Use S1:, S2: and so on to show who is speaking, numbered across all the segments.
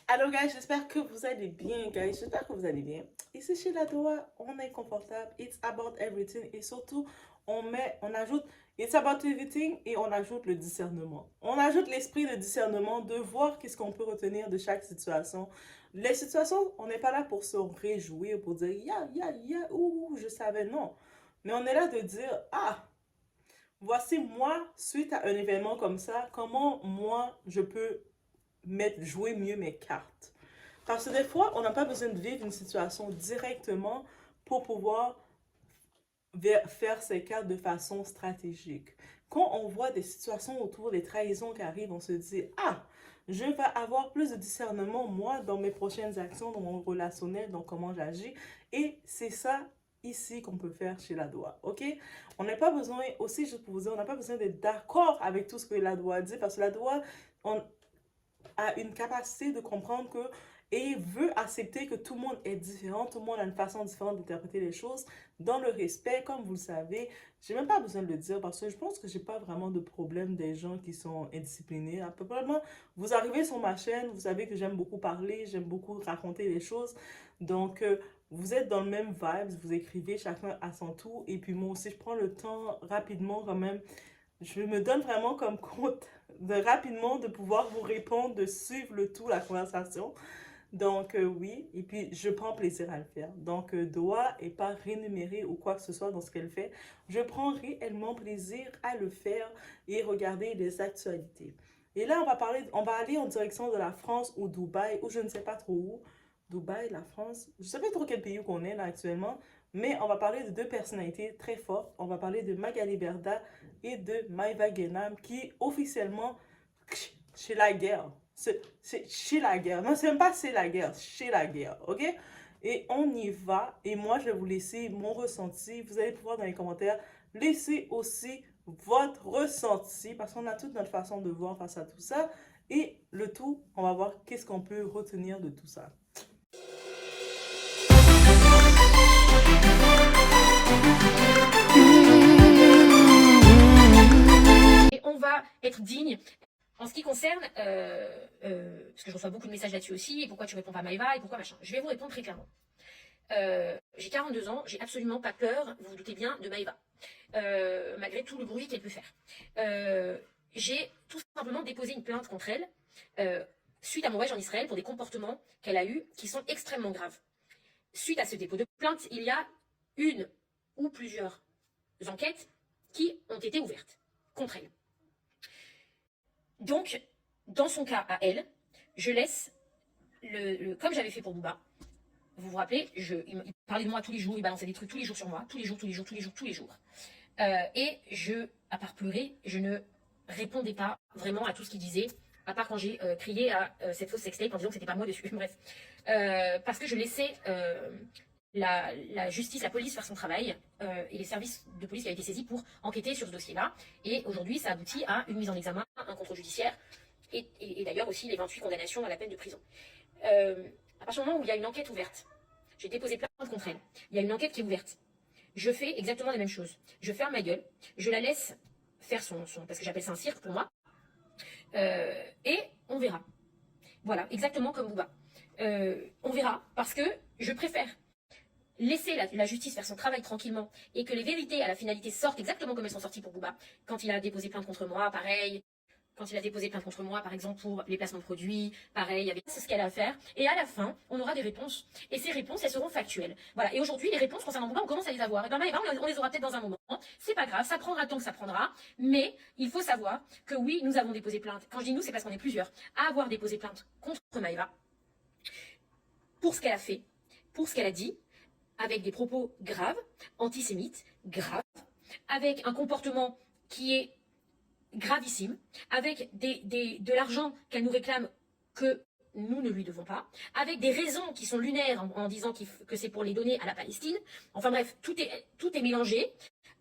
S1: Alors, guys, j'espère que vous allez bien, guys. J'espère que vous allez bien. Ici, chez la Doha, on est confortable. It's about everything. Et surtout, on ajoute it's about everything et on ajoute le discernement. On ajoute l'esprit de discernement de voir qu'est-ce qu'on peut retenir de chaque situation. Les situations, on n'est pas là pour se réjouir, pour dire ouh, je savais, non. Mais on est là de dire, voici moi, suite à un événement comme ça, comment moi, je peux jouer mieux mes cartes. Parce que des fois, on n'a pas besoin de vivre une situation directement pour pouvoir faire ses cartes de façon stratégique. Quand on voit des situations autour des trahisons qui arrivent, on se dit, je vais avoir plus de discernement, moi, dans mes prochaines actions, dans mon relationnel, dans comment j'agis. Et c'est ça ici qu'on peut faire chez la Doha, ok? On n'a pas besoin, aussi, je peux vous dire, on n'a pas besoin d'être d'accord avec tout ce que la Doha dit, parce que la Doha, on, a une capacité de comprendre que et veut accepter que tout le monde est différent, tout le monde a une façon différente d'interpréter les choses dans le respect, comme vous le savez. J'ai même pas besoin de le dire parce que je pense que j'ai pas vraiment de problème des gens qui sont indisciplinés. Probablement, vous arrivez sur ma chaîne, vous savez que j'aime beaucoup parler, j'aime beaucoup raconter les choses. Donc, vous êtes dans le même vibe, vous écrivez chacun à son tour. Et puis moi aussi, je prends le temps rapidement quand même. Je me donne vraiment comme compte de rapidement de pouvoir vous répondre, de suivre le tout, la conversation. Donc, oui, et puis je prends plaisir à le faire. Donc, Doha n'est pas rémunérée ou quoi que ce soit dans ce qu'elle fait. Je prends réellement plaisir à le faire et regarder les actualités. Et là, on va aller en direction de la France ou Dubaï, ou je ne sais pas trop où. Dubaï, la France, je ne sais pas trop quel pays qu'on est là actuellement, mais on va parler de deux personnalités très fortes. On va parler de Magali Berda et de Maïva Genam qui officiellement chez la guerre. C'est chez la guerre. Non, c'est même pas c'est la guerre, chez la guerre, ok? Et on y va. Et moi, je vais vous laisser mon ressenti. Vous allez pouvoir dans les commentaires laisser aussi votre ressenti parce qu'on a toute notre façon de voir face à tout ça. Et le tout, on va voir qu'est-ce qu'on peut retenir de tout ça.
S2: Et on va être digne. En ce qui concerne, parce que je reçois beaucoup de messages là-dessus aussi, et pourquoi tu réponds pas à Maëva, et pourquoi machin. Je vais vous répondre très clairement. J'ai 42 ans, j'ai absolument pas peur, vous vous doutez bien, de Maëva, malgré tout le bruit qu'elle peut faire. J'ai tout simplement déposé une plainte contre elle, suite à mon voyage en Israël, pour des comportements qu'elle a eus qui sont extrêmement graves. Suite à ce dépôt de plainte, il y a une ou plusieurs enquêtes qui ont été ouvertes contre elle. Donc, dans son cas à elle, je laisse, comme j'avais fait pour Booba, vous vous rappelez, il parlait de moi tous les jours, il balançait des trucs tous les jours sur moi, tous les jours. Et à part pleurer, je ne répondais pas vraiment à tout ce qu'il disait, à part quand j'ai crié à cette fausse sextape en disant que c'était pas moi dessus. Bref. Parce que je laissais la justice, la police faire son travail et les services de police qui avaient été saisis pour enquêter sur ce dossier-là. Et aujourd'hui, ça aboutit à une mise en examen, un contrôle judiciaire et d'ailleurs aussi les 28 condamnations à la peine de prison. À partir du moment où il y a une enquête ouverte, j'ai déposé plainte contre elle, il y a une enquête qui est ouverte, je fais exactement la même chose. Je ferme ma gueule, je la laisse faire son parce que j'appelle ça un cirque pour moi, et on verra. Voilà, exactement comme Booba. On verra, parce que je préfère laisser la justice faire son travail tranquillement et que les vérités à la finalité sortent exactement comme elles sont sorties pour Booba. Quand il a déposé plainte contre moi, pareil. Quand il a déposé plainte contre moi, par exemple, pour les placements de produits, pareil, c'est ce qu'elle a à faire. Et à la fin, on aura des réponses. Et ces réponses, elles seront factuelles. Voilà. Et aujourd'hui, les réponses concernant Booba, on commence à les avoir. Et ben Maëva, on les aura peut-être dans un moment. C'est pas grave, ça prendra le temps que ça prendra. Mais il faut savoir que oui, nous avons déposé plainte. Quand je dis nous, c'est parce qu'on est plusieurs à avoir déposé plainte contre Maëva pour ce qu'elle a fait, pour ce qu'elle a dit, avec des propos graves, antisémites, graves, avec un comportement qui est gravissime, avec de l'argent qu'elle nous réclame que nous ne lui devons pas, avec des raisons qui sont lunaires en disant que c'est pour les donner à la Palestine. Enfin bref, tout est mélangé.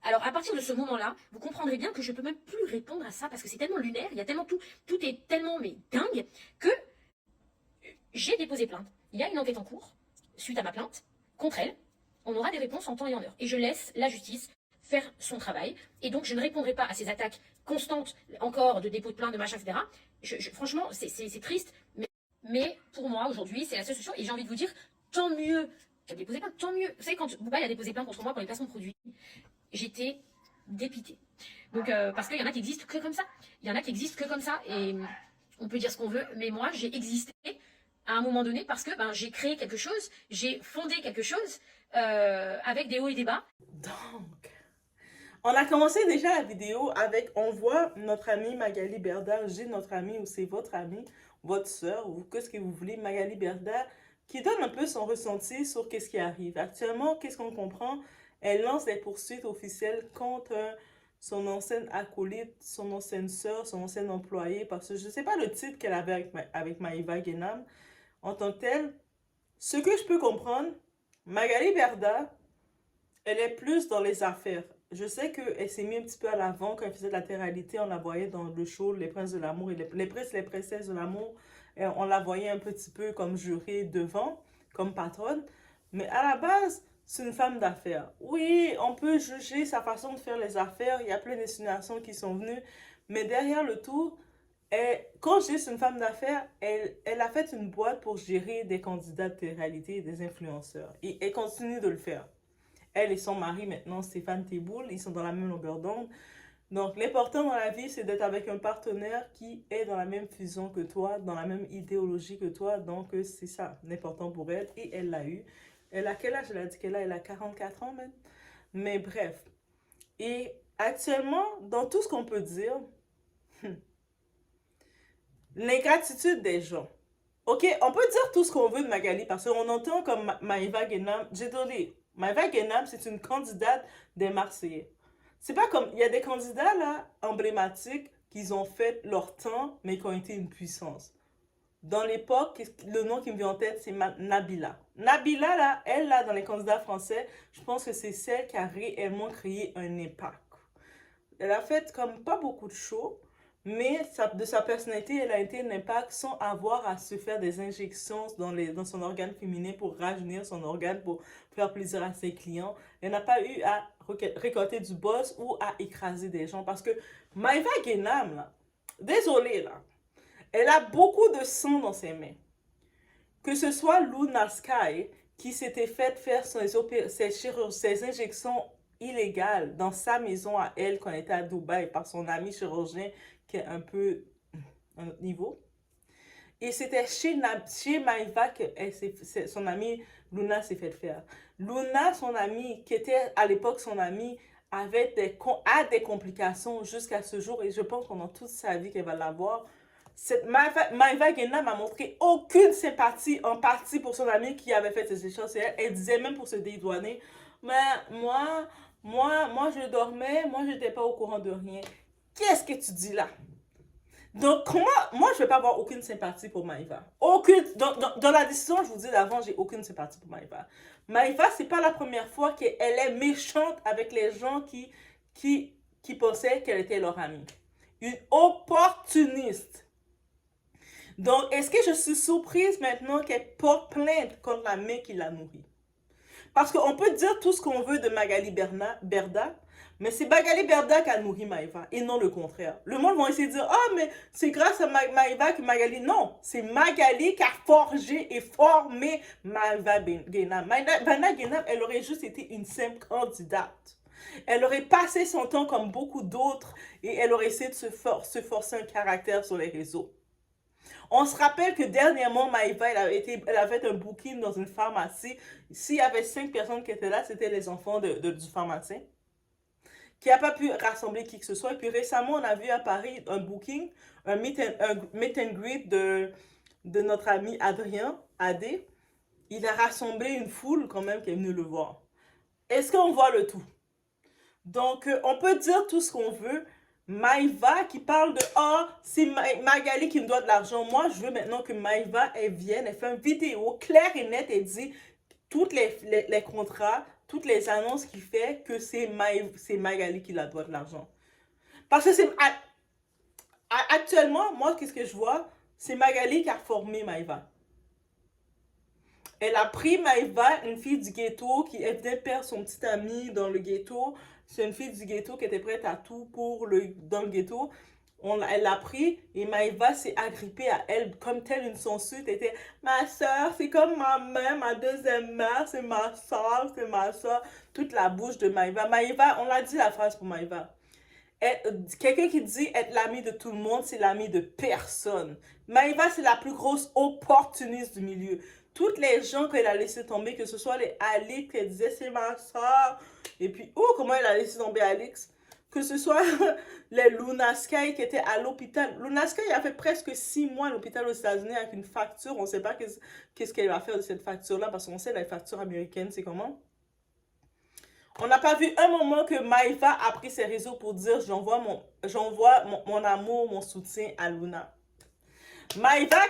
S2: Alors à partir de ce moment-là, vous comprendrez bien que je ne peux même plus répondre à ça parce que c'est tellement lunaire, il y a tellement tout est tellement mais dingue que j'ai déposé plainte. Il y a une enquête en cours suite à ma plainte contre elle. On aura des réponses en temps et en heure. Et je laisse la justice faire son travail. Et donc, je ne répondrai pas à ces attaques constantes, encore, de dépôt de plainte, de machin, etc. Franchement, c'est triste, Mais pour moi, aujourd'hui, c'est la seule solution. Et j'ai envie de vous dire, tant mieux. J'ai déposé plainte, tant mieux. Vous savez, quand Bouba a déposé plainte contre moi pour les placements de produits, j'étais dépitée. Donc, parce qu'il y en a qui existent que comme ça. Il y en a qui existent que comme ça. Et on peut dire ce qu'on veut, mais moi, j'ai existé à un moment donné parce que j'ai créé quelque chose, j'ai fondé quelque chose avec des hauts et des bas.
S1: Donc, on a commencé déjà la vidéo avec, on voit notre amie Magali Berda, j'ai notre amie ou c'est votre amie, votre soeur, ou qu'est-ce que vous voulez, Magali Berda, qui donne un peu son ressenti sur qu'est-ce qui arrive. Actuellement, qu'est-ce qu'on comprend? Elle lance des poursuites officielles contre son ancienne acolyte, son ancienne soeur, son ancienne employé, parce que je ne sais pas le titre qu'elle avait avec Maïva Guénam en tant que telle. Ce que je peux comprendre, Magali Berda, elle est plus dans les affaires. Je sais qu'elle s'est mise un petit peu à l'avant quand elle faisait de la télé-réalité. On la voyait dans le show Les Princes de l'amour et les Princes et les Princesses de l'amour. On la voyait un petit peu comme jurée devant, comme patronne. Mais à la base, c'est une femme d'affaires. Oui, on peut juger sa façon de faire les affaires. Il y a plein d'insinuations qui sont venues. Mais derrière le tout, quand je dis c'est une femme d'affaires, elle a fait une boîte pour gérer des candidats de télé-réalité et des influenceurs. Et elle continue de le faire. Elle et son mari, maintenant, Stéphane Teboul, ils sont dans la même longueur d'onde. Donc, l'important dans la vie, c'est d'être avec un partenaire qui est dans la même fusion que toi, dans la même idéologie que toi. Donc, c'est ça, l'important pour elle. Et elle l'a eu. Elle a quel âge? Elle a dit qu'elle a, elle a 44 ans même. Mais bref. Et actuellement, dans tout ce qu'on peut dire, l'ingratitude des gens. Ok, on peut dire tout ce qu'on veut de Magali parce qu'on entend comme Maïva Guénam. J'ai donné. Maïva Guénam, c'est une candidate des Marseillais. C'est pas comme. Il y a des candidats là, emblématiques, qui ont fait leur temps, mais qui ont été une puissance. Dans l'époque, le nom qui me vient en tête, c'est Nabila. Nabila, là, elle, là, dans les candidats français, je pense que c'est celle qui a réellement créé un impact. Elle a fait comme pas beaucoup de shows, mais de sa personnalité, elle a été un impact sans avoir à se faire des injections dans son organe féminin pour rajeunir son organe, pour faire plaisir à ses clients. Elle n'a pas eu à récolter du buzz ou à écraser des gens. Parce que Maïva Guénam, là, désolée, là, elle a beaucoup de sang dans ses mains. Que ce soit Luna Sky, qui s'était fait faire ses injections illégales dans sa maison à elle quand elle était à Dubaï par son ami chirurgien qui est un peu à notre niveau. Et c'était chez Maïva que son amie Luna s'est fait faire. Luna, son amie, qui était à l'époque son amie, a des complications jusqu'à ce jour et je pense pendant toute sa vie qu'elle va l'avoir. Maïva Guénam m'a montré aucune sympathie en partie pour son amie qui avait fait ces échanges. Elle disait même pour se dédouaner, mais moi, je dormais, moi, je n'étais pas au courant de rien. Qu'est-ce que tu dis là? Donc, moi, je ne vais pas avoir aucune sympathie pour Maïva. Aucune. Dans la décision, je vous dis d'avant, j'ai aucune sympathie pour Maïva. Maïva, c'est pas la première fois qu'elle est méchante avec les gens qui pensaient qu'elle était leur amie. Une opportuniste. Donc, est-ce que je suis surprise maintenant qu'elle porte plainte contre la main qui la nourrit? Parce qu'on peut dire tout ce qu'on veut de Magali Berda, mais c'est Magali Berda qui a nourri Maïva et non le contraire. Le monde va essayer de dire, ah, mais c'est grâce à Maïva que Magali. Non, c'est Magali qui a forgé et formé Maïva Guénam. Maïva Guénam, elle aurait juste été une simple candidate. Elle aurait passé son temps comme beaucoup d'autres et elle aurait essayé de se forcer un caractère sur les réseaux. On se rappelle que dernièrement, Maïva, elle avait fait un booking dans une pharmacie. S'il y avait 5 personnes qui étaient là, c'était les enfants du pharmacien, qui n'a pas pu rassembler qui que ce soit. Et puis récemment, on a vu à Paris un booking, un meet and greet de notre ami Adrien, Adé. Il a rassemblé une foule quand même qui est venue le voir. Est-ce qu'on voit le tout? Donc, on peut dire tout ce qu'on veut. Maïva qui parle de « Ah, oh, c'est Magali qui me doit de l'argent. » Moi, je veux maintenant que Maïva, elle vienne, elle fait une vidéo claire et nette et dit tous les contrats, toutes les annonces qu'il fait que c'est Magali qui la doit de l'argent. Parce que c'est... Actuellement, moi, qu'est-ce que je vois? C'est Magali qui a formé Maïva. Elle a pris Maïva, une fille du ghetto, qui venait perdre son petit ami dans le ghetto. C'est une fille du ghetto qui était prête à tout dans le ghetto. Elle l'a pris et Maïva s'est agrippée à elle comme telle une sangsue. Était ma soeur, c'est comme ma mère, ma deuxième mère, c'est ma soeur, c'est ma soeur. Toute la bouche de Maïva. Maïva, on a dit la phrase pour Maïva. Quelqu'un qui dit être l'ami de tout le monde, c'est l'ami de personne. Maïva, c'est la plus grosse opportuniste du milieu. Toutes les gens qu'elle a laissé tomber, que ce soit les Alix, qu'elle disait c'est ma soeur, et puis, oh, comment elle a laissé tomber Alix, que ce soit les Luna Sky qui étaient à l'hôpital. Luna Sky a fait presque 6 mois à l'hôpital aux États-Unis avec une facture. On ne sait pas qu'est-ce qu'elle va faire de cette facture-là, parce qu'on sait la facture américaine, c'est comment. On n'a pas vu un moment que Maïva a pris ses réseaux pour dire j'envoie mon amour, mon soutien à Luna. Maïva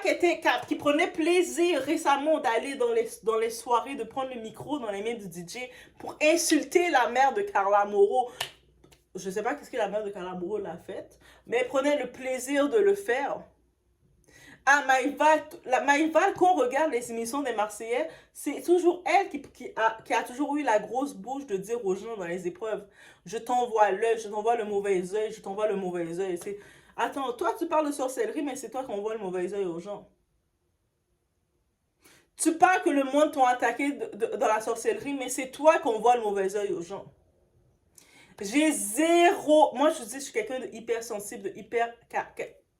S1: qui prenait plaisir récemment d'aller dans les soirées, de prendre le micro dans les mains du DJ pour insulter la mère de Carla Moreau. Je ne sais pas qu'est-ce que la mère de Carla Moreau l'a fait, mais elle prenait le plaisir de le faire. Ah, Maïva, quand on regarde les émissions des Marseillais, c'est toujours elle qui a toujours eu la grosse bouche de dire aux gens dans les épreuves, je t'envoie l'œil, je t'envoie le mauvais œil, je t'envoie le mauvais œil. Attends, toi tu parles de sorcellerie, mais c'est toi qui envoie le mauvais œil aux gens. Tu parles que le monde t'a attaqué dans la sorcellerie, mais c'est toi qui envoie le mauvais œil aux gens. J'ai zéro... Moi, je dis, je suis quelqu'un de hyper sensible, de hyper...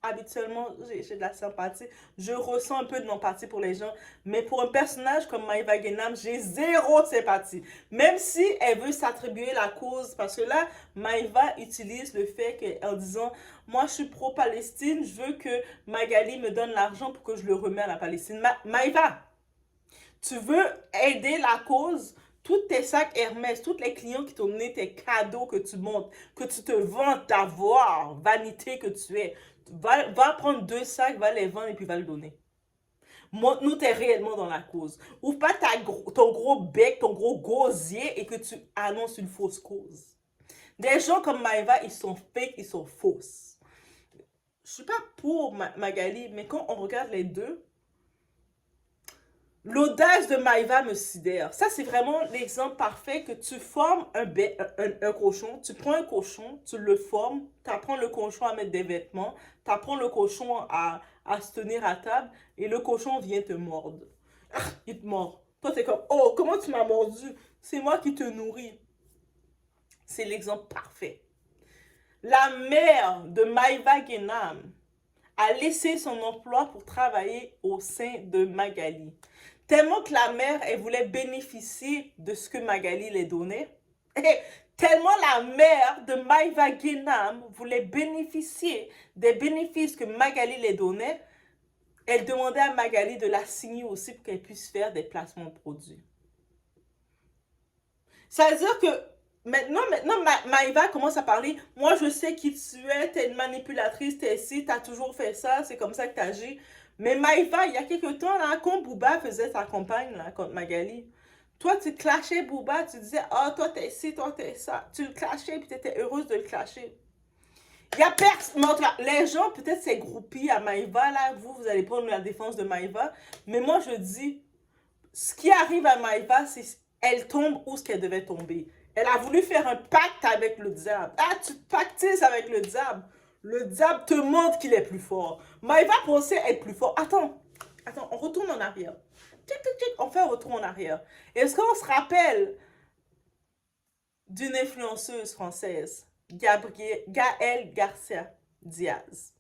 S1: Habituellement, j'ai de la sympathie. Je ressens un peu de l'empathie pour les gens. Mais pour un personnage comme Maïva Guénam, j'ai zéro sympathie. Même si elle veut s'attribuer la cause. Parce que là, Maïva utilise le fait qu'en disant, moi, je suis pro-Palestine, je veux que Magali me donne l'argent pour que je le remette à la Palestine. Maïva, tu veux aider la cause? Tous tes sacs Hermès, tous les clients qui t'ont donné tes cadeaux que tu montes, que tu te vantes d'avoir, vanité que tu es, va prendre 2 sacs, va les vendre et puis va le donner. Montre-nous t'es réellement dans la cause. Ouvre pas ton gros bec, ton gros gosier et que tu annonces une fausse cause. Des gens comme Maïva, ils sont fake, ils sont fausses. Je suis pas pour Magali, mais quand on regarde les deux, l'audace de Maïva me sidère. Ça, c'est vraiment l'exemple parfait que tu formes un cochon. Tu prends un cochon, tu le formes, tu apprends le cochon à mettre des vêtements, tu apprends le cochon à se tenir à table et le cochon vient te mordre. Il te mord. Toi, t'es comme, oh, comment tu m'as mordu? C'est moi qui te nourris. C'est l'exemple parfait. La mère de Maïva Guénam a laissé son emploi pour travailler au sein de Magali. Tellement que la mère, elle voulait bénéficier de ce que Magali lui donnait. Et tellement la mère de Maïva Guénam voulait bénéficier des bénéfices que Magali lui donnait, elle demandait à Magali de la signer aussi pour qu'elle puisse faire des placements de produits. Ça veut dire que maintenant Maïva commence à parler. Moi, je sais qui tu es, t'es une manipulatrice, t'es ici, t'as toujours fait ça, c'est comme ça que t'agis. Mais Maïva, il y a quelques temps, là, quand Booba faisait sa campagne là, contre Magali, toi, tu clashais Booba, tu disais, oh, toi, t'es ci, toi, t'es ça. Tu le clashais, puis t'étais heureuse de le clasher. Il y a personne. Les gens, peut-être, c'est groupies à Maïva, là, vous allez prendre la défense de Maïva. Mais moi, je dis, ce qui arrive à Maïva, c'est qu'elle tombe où ce qu'elle devait tomber. Elle a voulu faire un pacte avec le diable. Ah, tu pactises avec le diable. Le diable te montre qu'il est plus fort. Maïva pensait être plus fort. Attends, on retourne en arrière. On fait un retour en arrière. Est-ce qu'on se rappelle d'une influenceuse française, Gaëlle Garcia Diaz,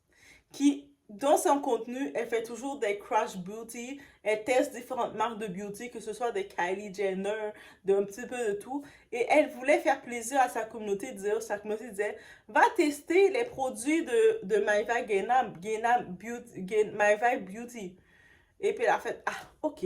S1: qui, dans son contenu, elle fait toujours des crash beauty, elle teste différentes marques de beauty, que ce soit des Kylie Jenner, d'un petit peu de tout, et elle voulait faire plaisir à sa communauté, disait, va tester les produits de Maïva Guénam Beauty, Maïva Beauty. Et puis elle a fait, ah, ok,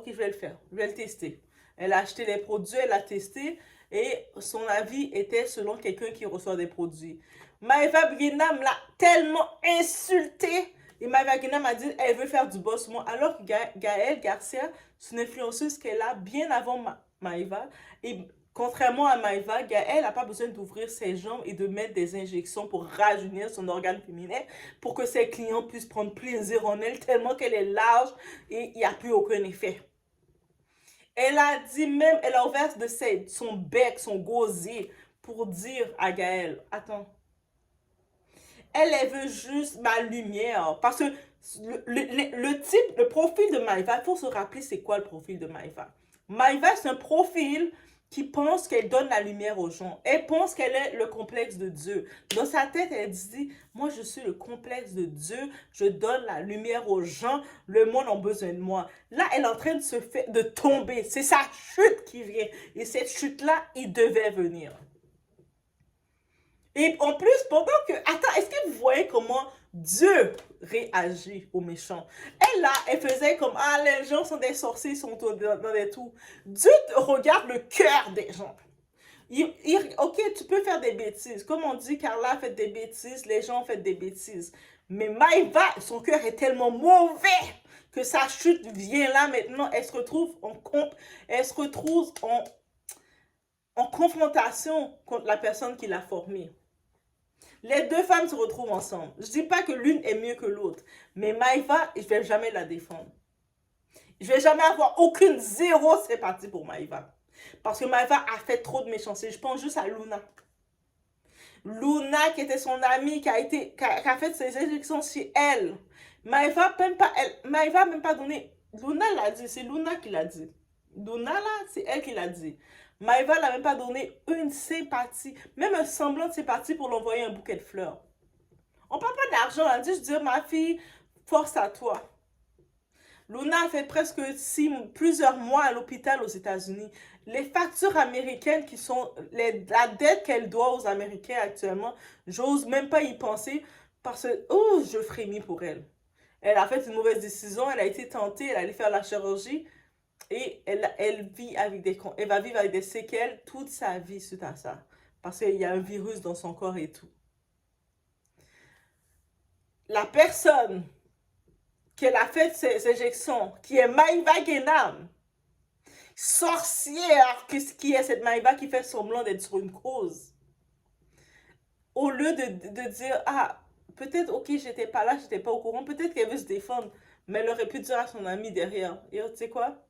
S1: je vais le faire, je vais le tester. Elle a acheté les produits, elle a testé, et son avis était selon quelqu'un qui reçoit des produits. Maïva Guénam l'a tellement insulté. Et Maïva Guénam a dit elle veut faire du boss moi. Alors que Gaëlle Garcia, c'est une influenceuse qu'elle a bien avant Maïva. Et contrairement à Maïva, Gaëlle n'a pas besoin d'ouvrir ses jambes et de mettre des injections pour rajeunir son organe féminin pour que ses clients puissent prendre plaisir en elle tellement qu'elle est large et il n'y a plus aucun effet. Elle a dit même, elle a ouvert son bec, son gosier, pour dire à Gaëlle, attends. elle veut juste ma lumière. Parce que le profil de Maïva, il faut se rappeler c'est quoi le profil de Maïva. Maïva, c'est un profil qui pense qu'elle donne la lumière aux gens. Elle pense qu'elle est le complexe de Dieu. Dans sa tête, elle dit, moi je suis le complexe de Dieu, je donne la lumière aux gens, le monde a besoin de moi. Là, elle est en train de tomber. C'est sa chute qui vient. Et cette chute-là, il devait venir. Et en plus, pendant que... Attends, est-ce que vous voyez comment Dieu réagit aux méchants? Elle, là, elle faisait comme, ah, les gens sont des sorciers, ils sont dans des trous. Dieu regarde le cœur des gens. Ok, tu peux faire des bêtises. Comme on dit, Carla fait des bêtises, les gens font des bêtises. Mais Maïva, son cœur est tellement mauvais que sa chute vient là maintenant. Elle se retrouve en confrontation contre la personne qui l'a formée. Les deux femmes se retrouvent ensemble. Je ne dis pas que l'une est mieux que l'autre, mais Maïva, je ne vais jamais la défendre. Je ne vais jamais avoir aucune zéro sympathie pour Maïva. Parce que Maïva a fait trop de méchanceté. Je pense juste à Luna. Luna, qui était son amie, qui a fait ses élections chez elle. Maïva n'a même pas donné... Luna l'a dit, c'est Luna qui l'a dit. Luna, là, c'est elle qui l'a dit. Maïva n'a même pas donné une sympathie, même un semblant de sympathie pour l'envoyer un bouquet de fleurs. On ne parle pas d'argent, elle dit, je dis, ma fille, force à toi. Luna a fait presque plusieurs mois à l'hôpital aux États-Unis. Les factures américaines qui sont, la dette qu'elle doit aux Américains actuellement, j'ose même pas y penser parce que, oh, je frémis pour elle. Elle a fait une mauvaise décision, elle a été tentée, elle allait faire la chirurgie. Et elle va vivre avec des séquelles toute sa vie suite à ça. Parce qu'il y a un virus dans son corps et tout. La personne qui a fait ces injections, qui est Maïva Guénam, sorcière, qui est cette Maïva qui fait semblant d'être sur une cause. Au lieu de dire, ah, peut-être, ok, j'étais pas là, j'étais pas au courant, peut-être qu'elle veut se défendre, mais elle aurait pu dire à son ami derrière, et tu sais quoi?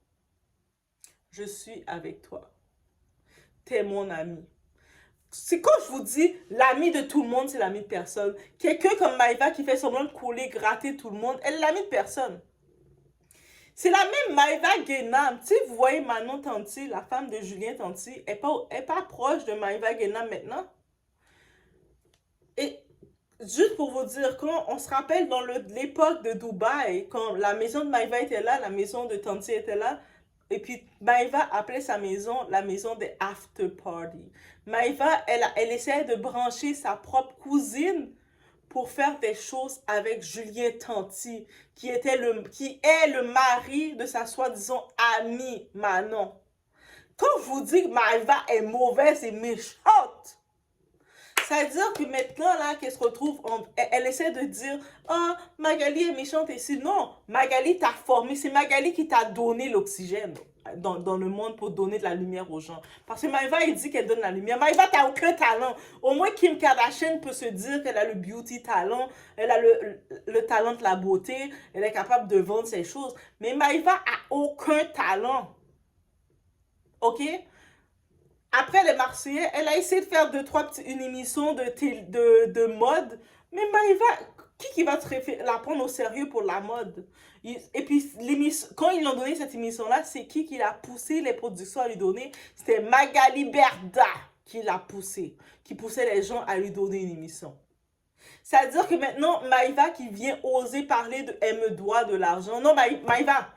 S1: Je suis avec toi. T'es mon ami. C'est quand je vous dis, l'ami de tout le monde, c'est l'ami de personne. Quelqu'un comme Maïva qui fait semblant de couler, gratter tout le monde, elle est l'ami de personne. C'est la même Maïva Guénam. Tu sais, vous voyez Manon Tanti, la femme de Julien Tanti, elle n'est pas proche de Maïva Guénam maintenant. Et juste pour vous dire, quand on se rappelle dans l'époque de Dubaï, quand la maison de Maïva était là, la maison de Tanti était là, et puis Maïva appelait sa maison la maison des after party. Maïva, elle essayait de brancher sa propre cousine pour faire des choses avec Julien Tanti, qui est le mari de sa soi-disant amie Manon. Quand je vous dis que Maïva est mauvaise et méchante, ça veut dire que maintenant, là, qu'elle se retrouve, elle essaie de dire, oh, Magali est méchante ici. Non, Magali t'a formé. C'est Magali qui t'a donné l'oxygène dans le monde pour donner de la lumière aux gens. Parce que Maïva, il dit qu'elle donne la lumière. Maïva, t'as aucun talent. Au moins, Kim Kardashian peut se dire qu'elle a le beauty talent, elle a le talent de la beauté, elle est capable de vendre ses choses. Mais Maïva a aucun talent. OK? Après les Marseillais, elle a essayé de faire une émission de mode. Mais Maïva, qui va la prendre au sérieux pour la mode? Et puis, quand ils ont donné cette émission-là, c'est qui l'a poussé les productions à lui donner? C'était Magali Berda qui l'a poussé, qui poussait les gens à lui donner une émission. C'est-à-dire que maintenant, Maïva qui vient oser parler de « elle me doit de l'argent ». Non, Maïva,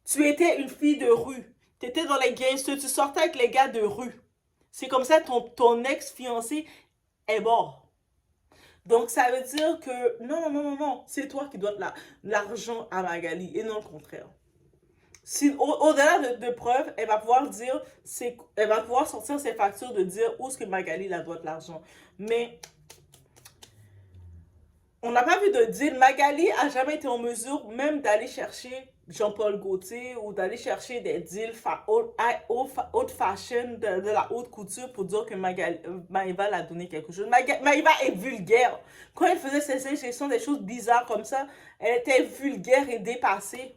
S1: tu étais une fille de rue. Tu étais dans les gangsters, tu sortais avec les gars de rue. C'est comme ça que ton ex-fiancé est mort. Donc, ça veut dire que non, c'est toi qui dois l'argent à Magali et non le contraire. Si, au-delà de preuves, elle va pouvoir elle va pouvoir sortir ses factures de dire où est-ce que Magali la doit de l'argent. Mais on n'a pas vu de deal. Magali a jamais été en mesure même d'aller chercher Jean-Paul Gaultier ou d'aller chercher des deals haute fashion, de la haute couture pour dire que Maïva l'a donné quelque chose. Maïva est vulgaire. Quand elle faisait ses injections, des choses bizarres comme ça, elle était vulgaire et dépassée.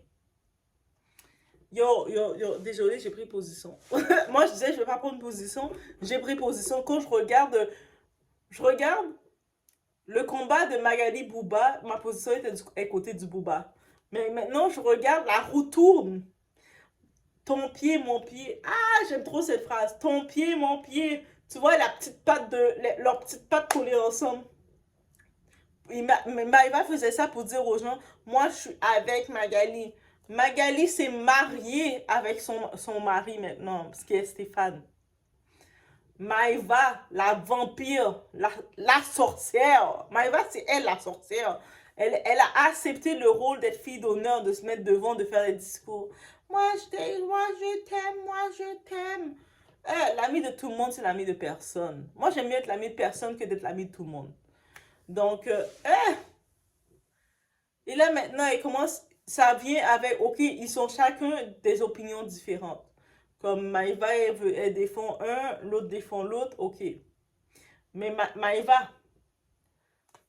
S1: Yo, désolé, j'ai pris position. Moi, je disais, je vais pas prendre position. J'ai pris position. Quand je regarde le combat de Magali Bouba, ma position était à côté du Bouba. Mais maintenant, je regarde, la roue tourne. Ton pied, mon pied. Ah, j'aime trop cette phrase. Ton pied, mon pied. Tu vois la petite patte leurs petites pattes collées ensemble. Maïva faisait ça pour dire aux gens, moi je suis avec Magali. Magali s'est mariée avec son mari maintenant, ce qui est Stéphane. Maïva, la vampire, la sorcière. Maïva, c'est elle la sorcière. Elle a accepté le rôle d'être fille d'honneur, de se mettre devant, de faire des discours. Moi je t'aime, moi je t'aime. L'ami de tout le monde, c'est l'ami de personne. Moi, j'aime mieux être l'ami de personne que d'être l'ami de tout le monde. Donc, et là maintenant, il commence, ça vient avec, ok, ils sont chacun des opinions différentes. Comme Maïva, elle défend un, l'autre défend l'autre, ok. Mais Maïva,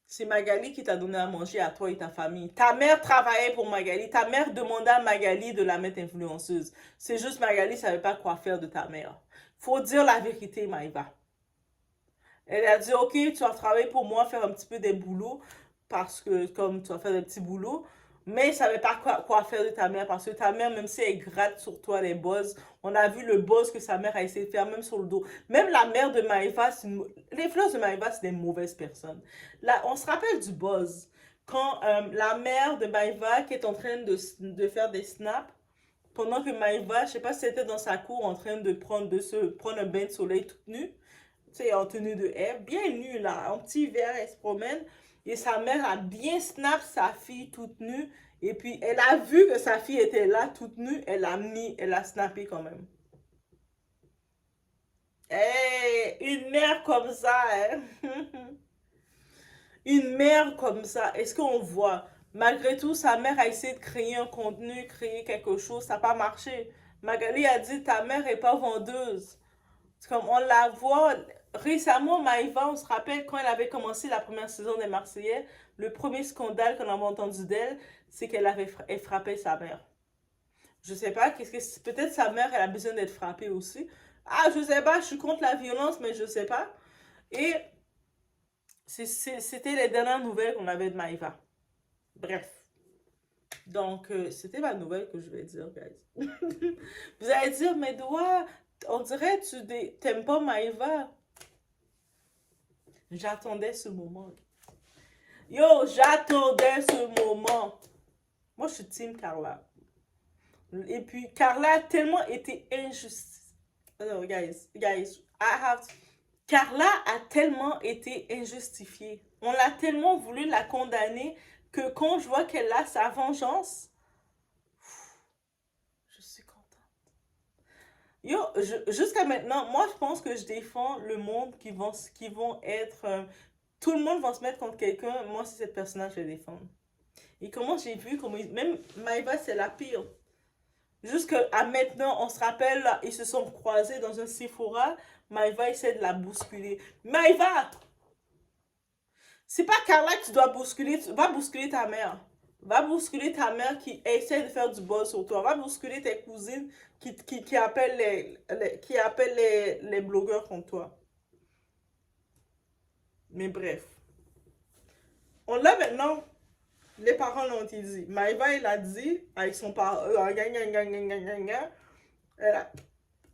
S1: c'est Magali qui t'a donné à manger à toi et ta famille. Ta mère travaillait pour Magali. Ta mère demandait à Magali de la mettre influenceuse. C'est juste Magali ne savait pas quoi faire de ta mère. Faut dire la vérité, Maïva. Elle a dit, ok, tu vas travailler pour moi, faire un petit peu des boulots, parce que comme tu vas faire des petits boulots, mais elle ne savait pas quoi faire de ta mère, parce que ta mère, même si elle gratte sur toi les buzz, on a vu le buzz que sa mère a essayé de faire, même sur le dos. Même la mère de Maïva, les fleurs de Maïva, c'est des mauvaises personnes. Là, on se rappelle du buzz. Quand la mère de Maïva, qui est en train de faire des snaps, pendant que Maïva, je ne sais pas si c'était dans sa cour, en train de se prendre un bain de soleil toute nue, tu sais, en tenue de Ève, bien nue là, en petit verre, elle se promène. Et sa mère a bien snap sa fille toute nue. Et puis, elle a vu que sa fille était là, toute nue. Elle a snappé quand même. Hey, une mère comme ça, hein? Une mère comme ça, est-ce qu'on voit? Malgré tout, sa mère a essayé de créer un contenu, créer quelque chose, ça n'a pas marché. Magali a dit, ta mère n'est pas vendeuse. C'est comme on la voit récemment, Maïva, on se rappelle quand elle avait commencé la première saison des Marseillais, le premier scandale qu'on avait entendu d'elle, c'est qu'elle avait frappé sa mère. Je sais pas, peut-être sa mère, elle a besoin d'être frappée aussi. Ah, je sais pas, je suis contre la violence, mais je sais pas. Et c'était les dernières nouvelles qu'on avait de Maïva. Bref. Donc, c'était ma nouvelle que je vais dire, guys. Vous allez dire, mais Doua, on dirait que tu t'aimes pas Maïva. J'attendais ce moment. Yo, j'attendais ce moment. Moi, je suis team Carla. Et puis, Carla a tellement été injuste. Oh, guys, Carla a tellement été injustifiée. On a tellement voulu la condamner que quand je vois qu'elle a sa vengeance, je suis contente. Yo, jusqu'à maintenant, moi, je pense que je défends le monde qui vont être... tout le monde va se mettre contre quelqu'un. Moi, c'est cette personne-là que je défends. Et comment j'ai vu, même Maïva, c'est la pire. Jusqu'à maintenant, on se rappelle, ils se sont croisés dans un Sephora. Maïva essaie de la bousculer. Maïva! C'est pas Carla que tu dois bousculer. Va bousculer ta mère. Va bousculer ta mère qui essaie de faire du buzz sur toi. Va bousculer tes cousines qui appellent les blogueurs contre toi. Mais bref. On l'a maintenant. Les parents l'ont dit. Maïva, elle a dit, avec son parent,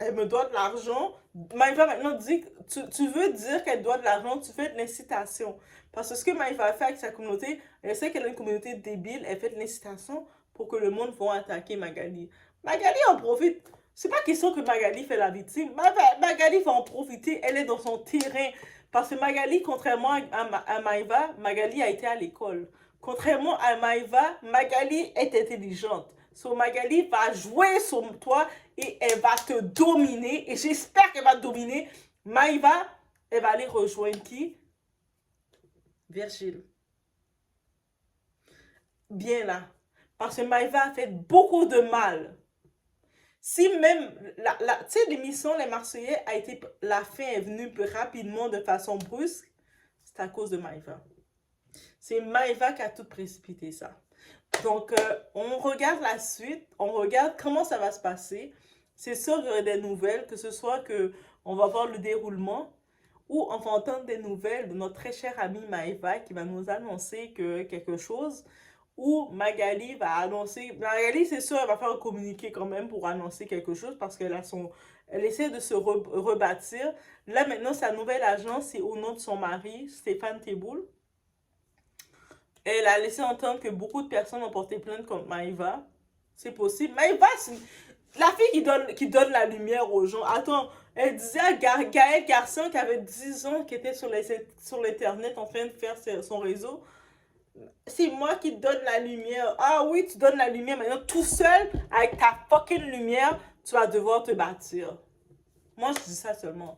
S1: elle me doit de l'argent. Maïva maintenant dit, tu veux dire qu'elle doit de l'argent, tu fais de l'incitation. Parce que ce que Maïva fait avec sa communauté, elle sait qu'elle a une communauté débile, elle fait de l'incitation pour que le monde va attaquer Magali. Magali en profite. C'est pas question que Magali fait la victime. Magali va en profiter, elle est dans son terrain. Parce que Magali, contrairement à Maïva, Magali a été à l'école. Contrairement à Maïva, Magali est intelligente. So Magali va jouer sur toi et elle va te dominer. Et j'espère qu'elle va te dominer. Maïva, elle va aller rejoindre qui? Virgile. Bien là. Parce que Maïva a fait beaucoup de mal. Si même, tu sais, l'émission Les Marseillais a été, la fin est venue rapidement de façon brusque, c'est à cause de Maïva. C'est Maïva qui a tout précipité ça. Donc, on regarde la suite, on regarde comment ça va se passer. C'est sûr qu'il y aurait des nouvelles, que ce soit que on va voir le déroulement, où on va entendre des nouvelles de notre très chère amie Maëva qui va nous annoncer que quelque chose, ou Magali va annoncer, Magali c'est sûr elle va faire un communiqué quand même pour annoncer quelque chose parce qu'elle a son, elle essaie de se rebâtir. Là maintenant sa nouvelle agence c'est au nom de son mari Stéphane Teboul. Elle a laissé entendre que beaucoup de personnes ont porté plainte contre Maëva. C'est possible. Maëva, c'est la fille qui donne la lumière aux gens. Attends, elle disait à Gaël Garçon qui avait 10 ans, qui était sur l'Internet en train de faire son réseau. C'est moi qui donne la lumière. Ah oui, tu donnes la lumière. Maintenant, tout seul, avec ta fucking lumière, tu vas devoir te bâtir. Moi, je dis ça seulement.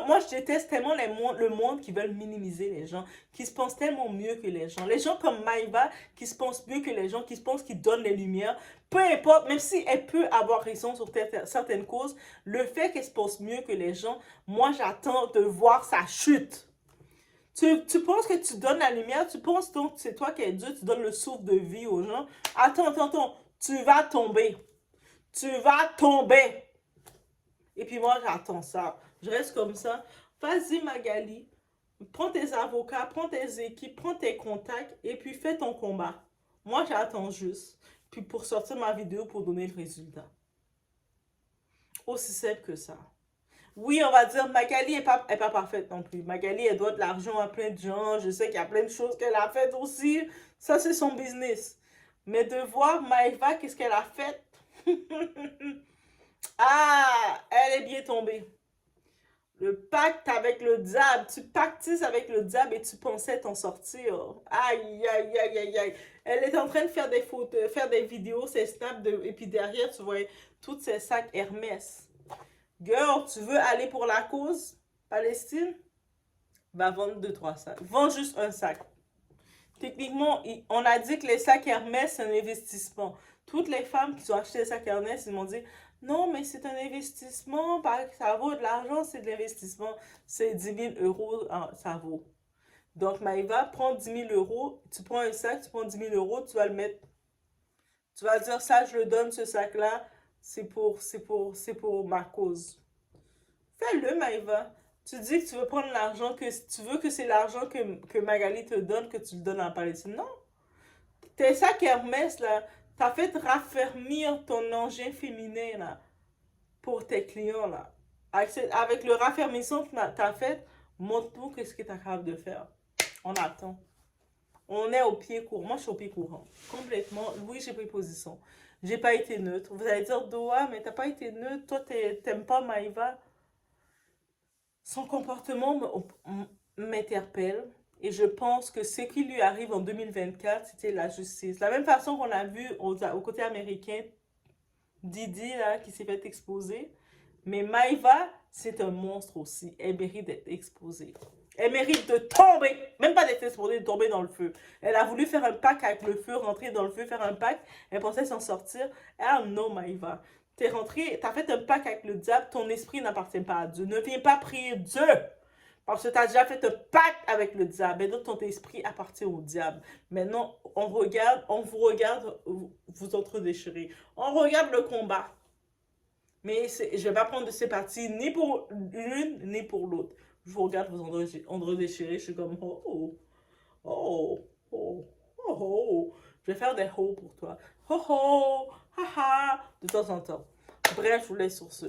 S1: Moi, je déteste tellement le monde qui veulent minimiser les gens, qui se pensent tellement mieux que les gens. Les gens comme Maëva, qui se pensent mieux que les gens, qui se pensent qu'ils donnent les lumières, peu importe, même si elle peut avoir raison sur certaines causes, le fait qu'elle se pense mieux que les gens, moi, j'attends de voir sa chute. Tu penses que tu donnes la lumière, tu penses donc que c'est toi qui es Dieu, tu donnes le souffle de vie aux gens. Attends, tu vas tomber. Tu vas tomber. Et puis moi, j'attends ça. Je reste comme ça. Vas-y, Magali. Prends tes avocats, prends tes équipes, prends tes contacts et puis fais ton combat. Moi, j'attends juste. Puis pour sortir ma vidéo pour donner le résultat. Aussi simple que ça. Oui, on va dire, Magali n'est pas parfaite non plus. Magali, elle doit de l'argent à plein de gens. Je sais qu'il y a plein de choses qu'elle a faites aussi. Ça, c'est son business. Mais de voir Maëva, qu'est-ce qu'elle a fait? Ah, elle est bien tombée. Le pacte avec le diable. Tu pactises avec le diable et tu pensais t'en sortir. Aïe, aïe, aïe, aïe, aïe. Elle est en train de faire des photos, faire des vidéos, ses snaps, et puis derrière, tu vois tous ces sacs Hermès. Girl, tu veux aller pour la cause Palestine? Va vendre 2-3 sacs. Vends juste un sac. Techniquement, on a dit que les sacs Hermès, c'est un investissement. Toutes les femmes qui ont acheté des sacs Hermès, ils m'ont dit non, mais c'est un investissement, ça vaut de l'argent, c'est de l'investissement. C'est 10 000 euros, ça vaut. Donc, Maëva, prends 10 000 euros, tu prends un sac, tu prends 10 000 euros, tu vas le mettre. Tu vas dire ça, je le donne, ce sac-là, c'est pour ma cause. Fais-le, Maëva. Tu dis que tu veux prendre l'argent, que tu veux que c'est l'argent que Magali te donne, que tu le donnes en Palestine. Non. Tes sacs Hermès, là, t'as fait raffermir ton engin féminin, là, pour tes clients, là. Avec le raffermissement que t'as fait, montre-nous qu'est-ce que t'es capable de faire. On attend. On est au pied courant. Moi, je suis au pied courant. Complètement. Oui, j'ai pris position. J'ai pas été neutre. Vous allez dire, Doa, mais t'as pas été neutre. Toi, t'aimes pas Maëva. Son comportement m'interpelle et je pense que ce qui lui arrive en 2024, c'était la justice. La même façon qu'on a vu au côté américain, Didi, là, qui s'est fait exposer. Mais Maëva, c'est un monstre aussi. Elle mérite d'être exposée. Elle mérite de tomber, même pas d'être exposée, de tomber dans le feu. Elle a voulu faire un pacte avec le feu, rentrer dans le feu, faire un pacte. Elle pensait s'en sortir. Ah non, Maëva. T'es rentré, t'as fait un pacte avec le diable, ton esprit n'appartient pas à Dieu. Ne viens pas prier Dieu. Parce que tu as déjà fait un pacte avec le diable. Et donc ton esprit appartient au diable. Maintenant, on vous regarde, vous entre-déchirez. On regarde le combat. Mais je ne vais pas prendre de ces parties ni pour l'une ni pour l'autre. Je vous regarde vous entre-déchirer. Je suis comme oh, oh, oh, oh, oh, oh. Je vais faire des ho pour toi. Ho ho, haha, de temps en temps. Bref, je vous laisse sur ce.